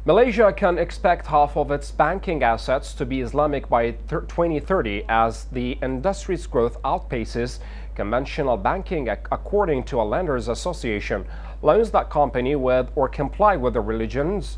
Malaysia can expect half of its banking assets to be Islamic by 2030 as the industry's growth outpaces conventional banking, according to a lenders association. Loans that company with or comply with the religion's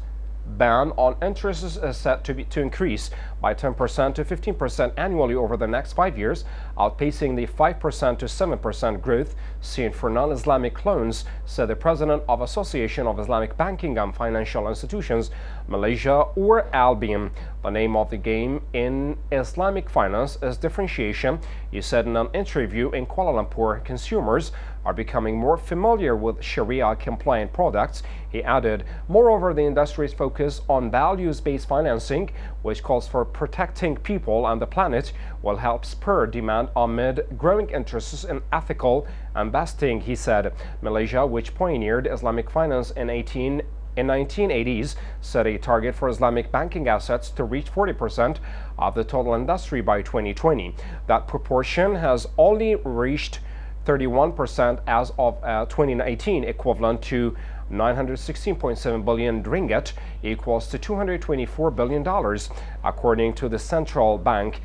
ban on interest is set to increase by 10% to 15% annually over the next 5 years, outpacing the 5% to 7% growth seen for non-Islamic loans, said the president of Association of Islamic Banking and Financial Institutions, Malaysia, or Aibim. The name of the game in Islamic finance is differentiation, he said in an interview in Kuala Lumpur. Consumers are becoming more familiar with Shariah-compliant products, he added. Moreover, the industry's focus on values-based financing, which calls for protecting people and the planet, will help spur demand amid growing interests in ethical investing, he said. Malaysia, which pioneered Islamic finance in 1980s, set a target for Islamic banking assets to reach 40% of the total industry by 2020. That proportion has only reached 31% as of 2019, equivalent to 916.7 billion ringgit, equals to $224 billion, according to the central bank.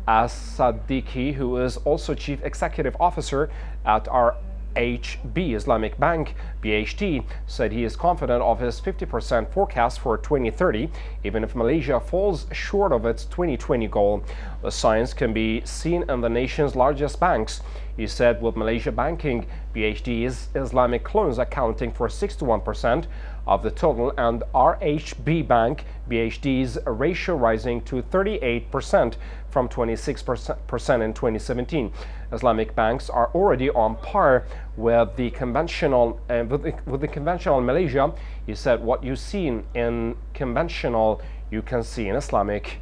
As Sadiki, who is also chief executive officer at our HB Islamic Bank, BHT, said he is confident of his 50% forecast for 2030, even if Malaysia falls short of its 2020 goal. The signs can be seen in the nation's largest banks. He said with Malaysia banking, BHT's Islamic loans accounting for 61% of the total, and RHB Bank, BHD's ratio rising to 38% from 26% in 2017. Islamic banks are already on par with the conventional Malaysia. He said what you see in conventional, you can see in Islamic.